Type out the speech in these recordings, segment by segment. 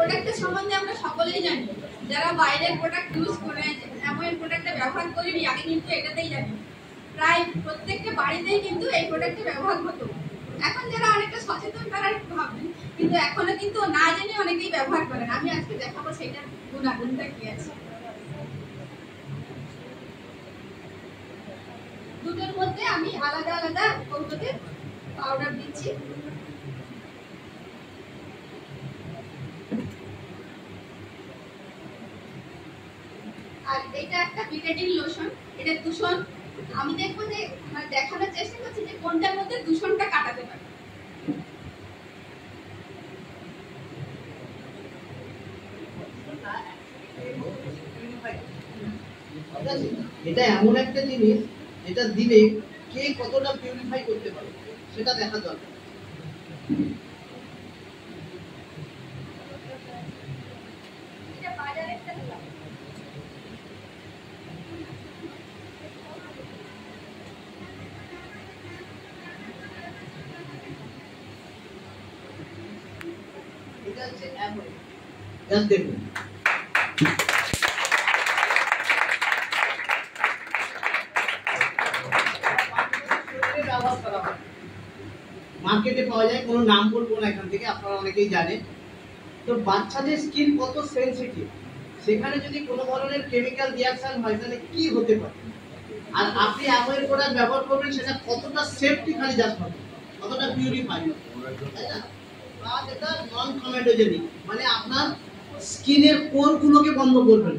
প্রোডাক্টের সম্বন্ধে আমরা সকলেই জানি, যারা বাইরের প্রোডাক্ট ইউজ করে এমন প্রোডাক্টটা ব্যবহার করিনি আগে কিন্তু এটাতেই জানি, প্রায় প্রত্যেকটা বাড়িতেই কিন্তু এই প্রোডাক্টটা ব্যবহার হতো। এখন যারা অনেকটা সচেতন তারা ভাববেন, কিন্তু এখনো কিন্তু না জেনে অনেকেই ব্যবহার করেন। আমি আজকে দেখাবো সেইটার গুণাগুণটা কি আছে। দুটোর মধ্যে আমি আলাদা আলাদা কৌটোতে পাউডার দিচ্ছি। আর এটা একটা বিটাডিন লোশন, এটা দূষণ আমি দেখবো যে দেখানোর চেষ্টা করছি যে কোনটার মধ্যে দূষণটা কাটাতে পারে। এটা এমন একটা জিনিস যেটা দিলে কে কতটা পিউরিফাই করতে পারে সেটা দেখা দরকার। এটা হচ্ছে অ্যামোয়, জাস্ট দেখুন মার্কেটে পাওয়া যায়, কোনো নাম বলবো না এখান থেকে, আপনারা অনেকেই জানেন। তো বাচ্চাদের স্কিন কত সেনসিটিভ, সেখানে যদি কোনো ধরনের কেমিক্যাল রিঅ্যাকশন হয় তাহলে কি হতে পারে। আর আপনি অ্যামোয়ের প্রোডাক্ট ব্যবহার করবেন সেটা কতটা সেফটি, খালি জাস্ট হবে কতটা পিউরিফাই, তাই না? আর এটা নন কমেডোজেনিক, মানে আপনার স্কিনের পোর গুলোকে বন্ধ করবেন।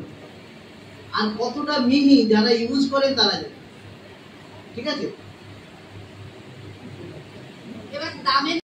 আর কতটা মিহি যারা ইউজ করেন তারা জানে, ঠিক আছে? এবার দামের